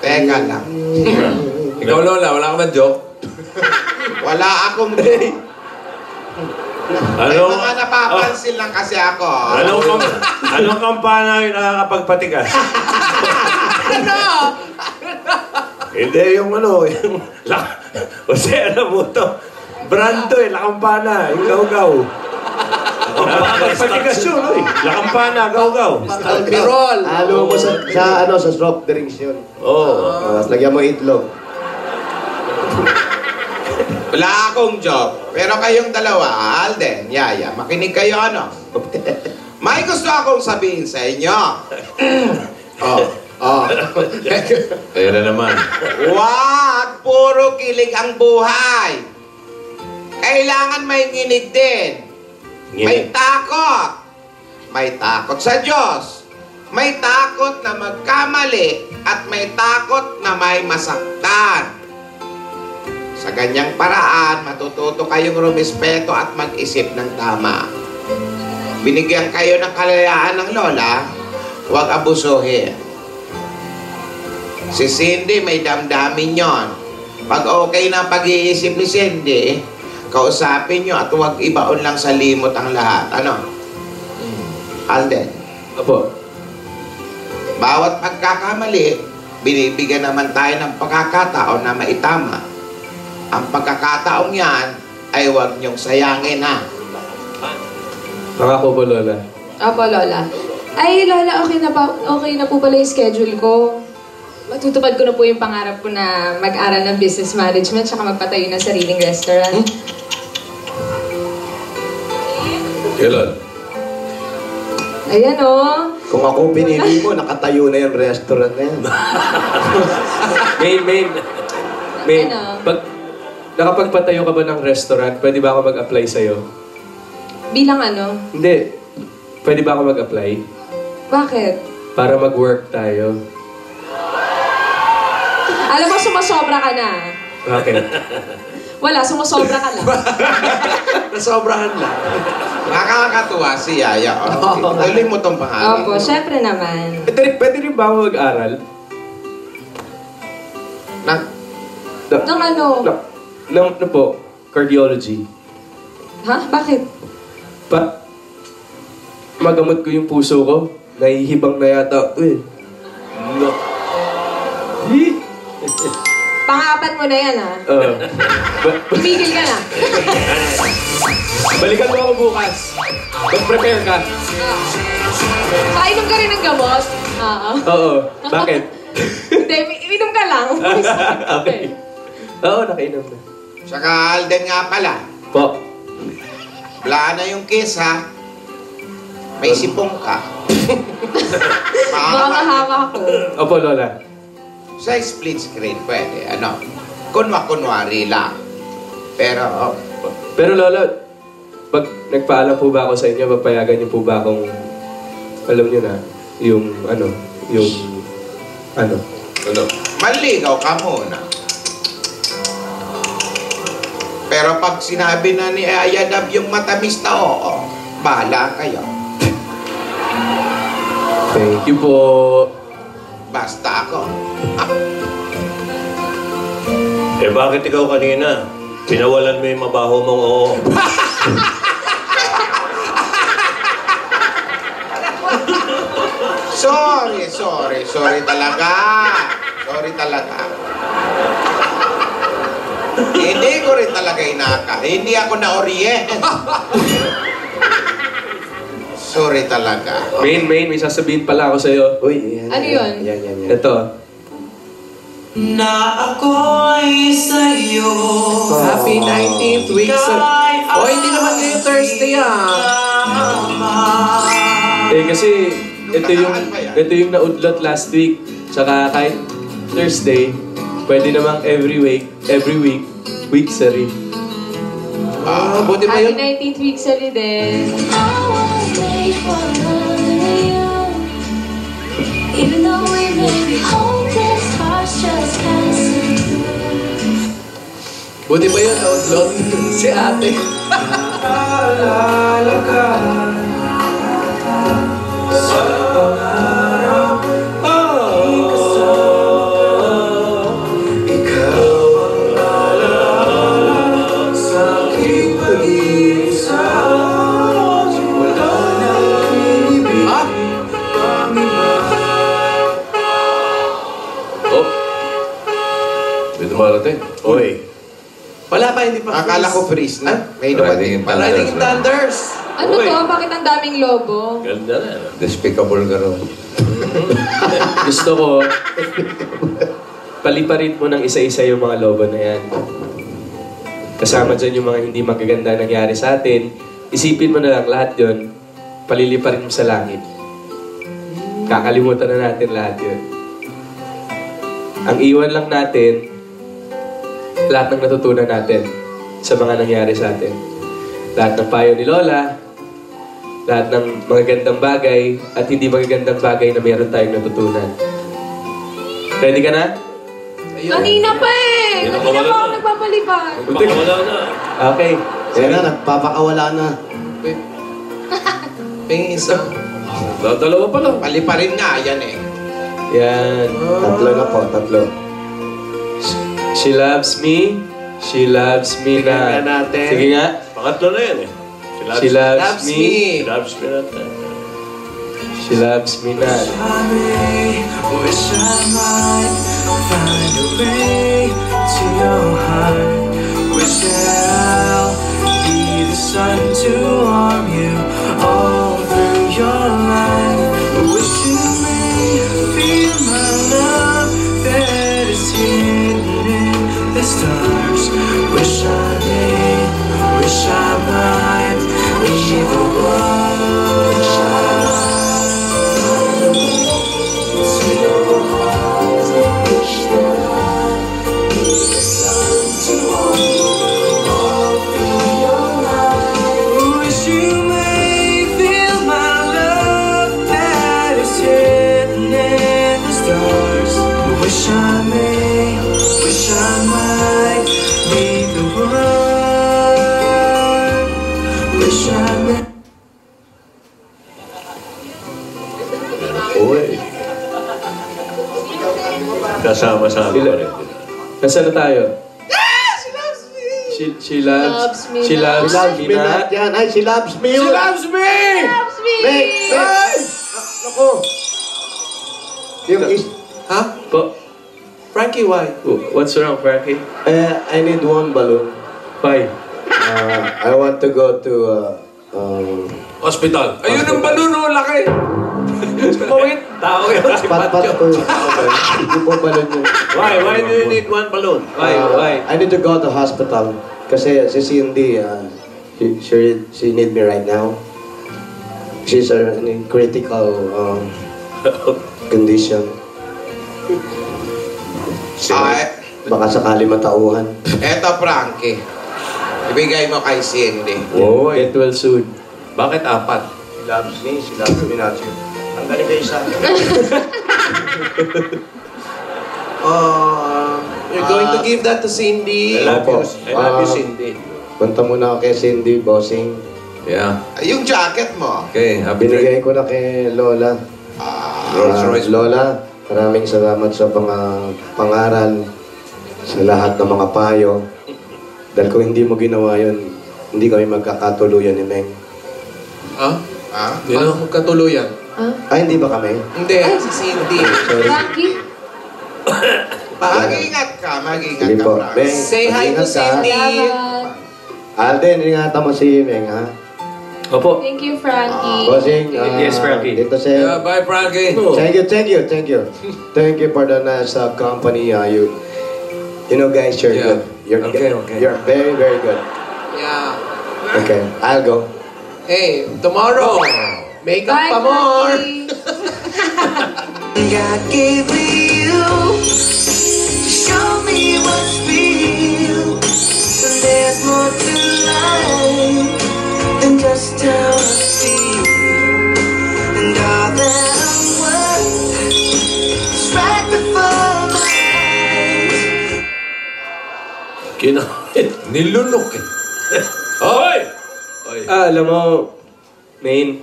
Teka lang. Ikaw, Lola, wala ka ba joke? Wala akong day. May Ano? mga napapansin lang kasi ako. Anong kampana yung nakakapagpatigas? Hindi, yung yung... Kasi alam mo to, brando La Campana, yung gaw-gaw. Nakakapagpatigas yun, La Campana, gaw-gaw. Pirol. Ano mo sa soft drinks yun. Oo. Tapos lagyan mo itlog. Wala akong joke. Pero kayong dalawa, Alden, Yaya, makinig kayo ano. May gusto akong sabihin sa inyo. Ayun na naman. Wag puro kilig ang buhay. Kailangan may nginig din. May takot. May takot sa Diyos. May takot na magkamali at may takot na may masaktan. Sa ganyang paraan, matututo kayong rumispeto at mag-isip ng tama. Binigyan kayo ng kalayaan ng lola, huwag abusuhin. Si Cindy may damdamin yon. Pag okay na pag-iisip ni Cindy, kausapin nyo at huwag ibaon lang sa limot ang lahat. Ano? Alden, Apo. bawat pagkakamali, binibigyan naman tayo ng pagkakataon na maitama. Ang pagkakataong yan ay huwag niyong sayangin, ha? Pangako po, Lola. Opo, Lola. Ay, Lola, okay na po pala yung schedule ko. Matutupad ko na po yung pangarap ko na mag-aral ng business management saka magpatayo ng sariling restaurant. Kailan? Ayan, oh. Kung ako pinili mo, nakatayo na yung restaurant na yan. Main. Ano? Pag nakapagpatayo ka ba ng restaurant, pwede ba ako mag-apply sa'yo? Bilang ano? Hindi. Pwede ba ako mag-apply? Bakit? Para mag-work tayo. Alam mo, sumasobra ka na. Bakit? Wala, sumasobra ka lang. Nasobrahan lang. Nakakatuwa si Yaya. Oh. Tuloy mo tong pangalan. Opo, syempre naman. Pwede rin ba ako mag-aral? Ng ano? Ano po? Cardiology. Ha? Bakit? Magamot ko yung puso ko. Nahihibang na yata ako eh. No. Pang-apat mo na yan, ha? Tumigil ka na. Balikan mo ako bukas. Mag-prepare ka. Kainom ka rin ng gamot? Oo. Bakit? Hindi, inom ka lang. Okay. Oo, nakainom na. Saka Alden nga pala. Po. Wala na yung kiss, ha? May sipong ka. Baka mahanga ako. Opo, Lola. Sa split screen, pwede. Ano? Kunwari lang. Pero, Pero Lola, pag nagpaalam po ba ako sa inyo, papayagan niyo po ba akong, alam niyo na, yung maligaw ka muna. Pero pag sinabi na ni Ayadab yung matamis na oo, bahala kayo. Thank you po. Basta ako. Bakit ikaw kanina? Pinawalan mo yung mabaho mong oo. Sorry talaga. Sorry talaga. Hindi ko rin talaga inaka. Hindi ako na-orient. Sorry talaga. Main, may sasabihin pala ako sa'yo. Uy, yan. Ano yun? Yan. Ito. Na ako'y sa'yo. Happy 19th week sa... Oh, hindi naman ngayon Thursday, Kasi ito yung naudlot last week. Saka kahit Thursday, pwede namang every week, week-sary. Buti pa Happy yun. 19th week sa din. Even though we may be hopeless, hearts just passing through. Buti pa yun, outlaw. Si ate. Dumarating. Oy. Wala pa, hindi pa. Akala ko freeze na. May dumating pa. Riding Thunders. Ano to? Bakit ang daming lobo? Ganda na. Despicable ka rin. Gusto ko, paliparin mo ng isa-isa yung mga lobo na yan. Kasama dyan yung mga hindi magaganda nangyari sa atin. Isipin mo na lang lahat yun, paliliparin mo sa langit. Kakalimutan na natin lahat yun. Ang iwan lang natin, lahat ng natutunan natin sa mga nangyari sa atin. Lahat ng payo ni Lola, lahat ng magagandang bagay at hindi magagandang bagay na meron tayong natutunan. Ready ka na? Kanina pa eh! Kanina pa ako nagpapalipan. Wala na. Okay. Yan na, nagpapakawala na. Pingin isa. Dalawa pa lang. Paliparin nga, yan eh. Yan. Tatlo na po, tatlo. She loves me. She loves me na. Tingnan natin. Sige nga. Pangatlo na yan eh. She loves me. She loves me natin. She loves me na. Wish I might find a way to your heart. Wish that I'll be the sun to warm you all through your life. Wish you may feel my love that is hidden in the stars. Wish I might be the one. Wish you may feel my love that is hidden in the stars. Wish I might be the one. Wish I may. Uy. Kasama-sama pa rin. Nasaan na tayo? She loves me She not. loves She loves me me not. not yan. Ay, she loves me. She loves me! Loves me! Mek! Mek! Naku. Yung is... Ha? Po, Frankie, why? what's wrong, Frankie? I need one balloon. Why? I want to go to... Hospital. Ayun ang balon, oh, laki. Mawit. Tao yun. Si Pat ko yung... Hindi po balloon yun. Why do you need one balloon? Why? I need to go to hospital. Kasi si Cindy, she need me right now. She's in critical condition. Ay, Baka sakali matauhan. eto Frankie. Ibigay mo kay Cindy. Get well soon. Bakit apat? She loves me not you. Ang galing kayo sa akin. You're going to give that to Cindy? I love you, Cindy. Cindy. Punta muna ako kay Cindy, bossing. Yeah. Ay, yung jacket mo. Okay, happy Binigay ko na kay Lola. Rolls Royce. Lola, maraming salamat sa pangaral, sa lahat ng mga payo. Dahil kung hindi mo ginawa yun, hindi kami magkakatuluyan ni Meng. Ha? Ha? Ano katuluyan? Ay, hindi ba kami? Hindi, si Cindy. Sorry. Frankie? Mag-ingat ka, mag-ingat Sige ka, po. Frankie. Meng, Say hi to mag-ingat ka. Cindy. Alden, ingatan mo si Meng, ha? Opo. Thank you, Frankie. Bossing, Yes, Frankie. Dito si... Yeah, bye, Frankie. Thank you. Thank you for the nice company. You know, guys, you're Yeah. good. You're Okay. You're very, very good. Yeah. Okay, I'll go. Hey, tomorrow, make up Bye, pa more. Frankie. God gave me you to show me what's real. So there's more to life than just how I feel. And all that I'm worth is right before my eyes. Nilunok eh. Hoy! Hoy. Alam mo, Main,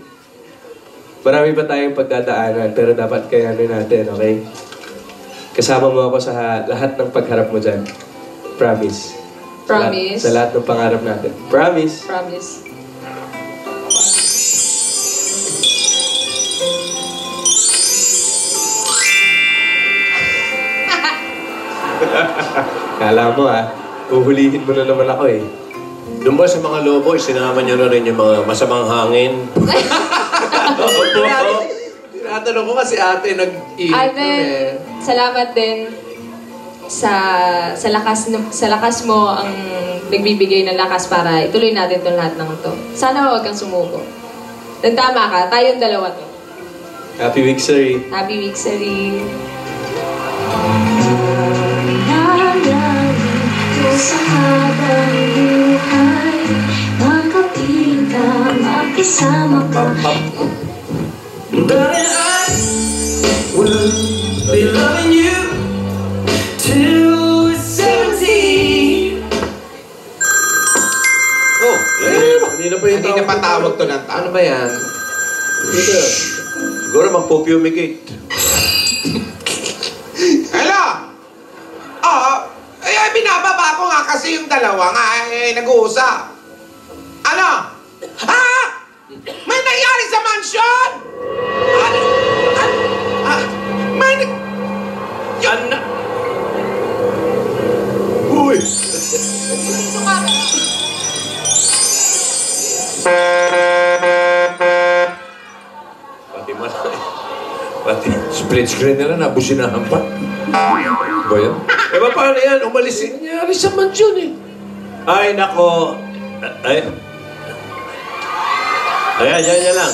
marami pa tayong pagdadaanan, pero dapat kayanin natin, okay? Kasama mo ako sa lahat ng pagharap mo dyan. Promise. Promise? Sa lahat ng pangarap natin. Promise. Promise. Kala mo uhulihin mo na naman ako eh. Doon ba sa mga lobo, isinama niyo na rin yung mga masamang hangin? Tinatanong ko kasi ate nag-iipon Alden, salamat din sa lakas mo ang nagbibigay ng lakas para ituloy natin itong lahat ng to. Sana huwag kang sumuko. Tama ka, tayong dalawa to. Happy week, sir. Happy week, Sari. Sa habang buhay, makapiling ka, makisama ka. Darling, I will be loving you till we're 70. Oh, hindi na pa yung Hindi na patawag to ng tao. Ano ba yan? Dito. Siguro magpo-fumigate. Hello? Ay, binababa ko nga kasi yung dalawa nga nag-uusap. Ano? May nangyari sa mansion? May Uy! Pati. Split screen nila, nabusinahan pa. Ba yan? Paano yan? Umalis Nangyari sa mansion eh. Ay, nako. Ay. Ayan, yan lang.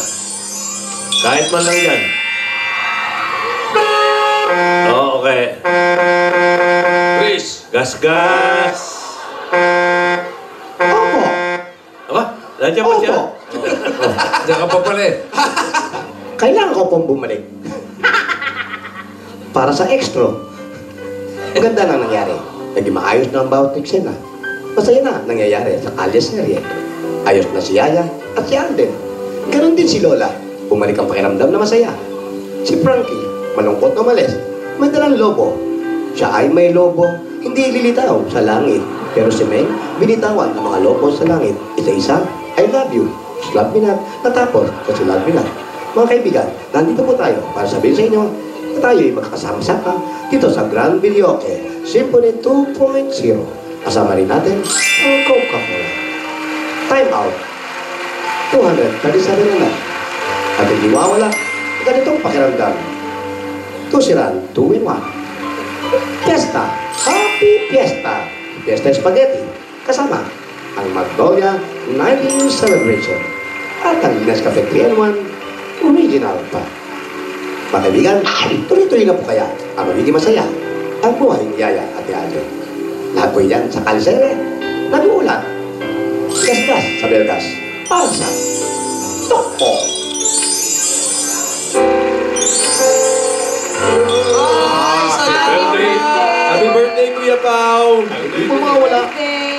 Kahit man lang yan. Oh, okay. Chris! Gas. Opo. Aba, nandiyan ba siya? Diyan ka pa pala eh. Kailangan ko pong bumalik. Para sa extra. Ang ganda na nangyari. Naging maayos na ang bawat eksena. Masaya na nangyayari sa kalye serye. Ayos na si Yaya at si Alden. Ganon din si Lola. Bumalik ang pakiramdam na masaya. Si Frankie, malungkot na umalis. May dalang lobo. Siya ay may lobo, hindi lilitaw sa langit. Pero si Meng, binitawan ng mga lopos sa langit. Isa-isa, I love you. Si love me not. Natapos, kasi love me not. Mga kaibigan, nandito po tayo para sabihin sa inyo na tayo ay magkakasama-sama dito sa Grand Videoke Symphony 2.0. Kasama rin natin ang Coca-Cola. Time out. 237 na lang. At hindi mawala ganitong pakiramdam. Tusiran 2-in-1. Fiesta. Happy Fiesta. Fiesta Spaghetti. Kasama ang Magnolia 90 Celebration. At ang Nescafe 3-in-1 Original pa. Mga kaibigan, tuloy-tuloy na po kaya ang magiging masaya ang buhay ni Yaya at Yaya. Lahat po yan sa Kalisere. Nag-uulat. Gas-gas sa Belgas. Para sa Tokpo. Happy birthday, Kuya Pao! Hindi po mawala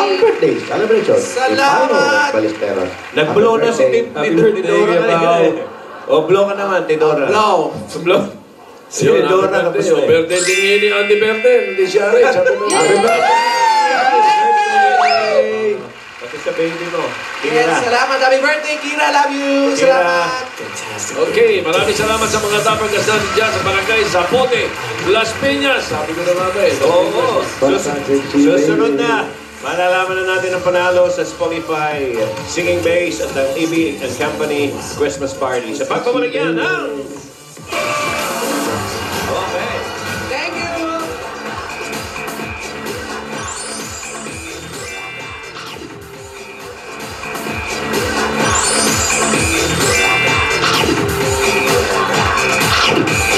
ang birthday celebration. Salamat! Balisteros. Nag-blow na si Tidora na rin. O, blow ka naman, Tidora. Blow. Blow. Si Tidora na birthday. O, birthday din ni Andy Berten. Hindi siya rin. Sabi mo, happy birthday! Pati sa baby mo. Yes, Kira. salamat. Happy birthday, Kira. Love you. Kira. Salamat. Okay, maraming salamat sa mga dapat kasama dyan sa barangay Zapote, Las Piñas. Sabi ko na namin. Oo. Susunod na. Malalaman na natin ang panalo sa Spotify Singing Bass at ang EB and Company Christmas Party. Sa pagbabalik yan,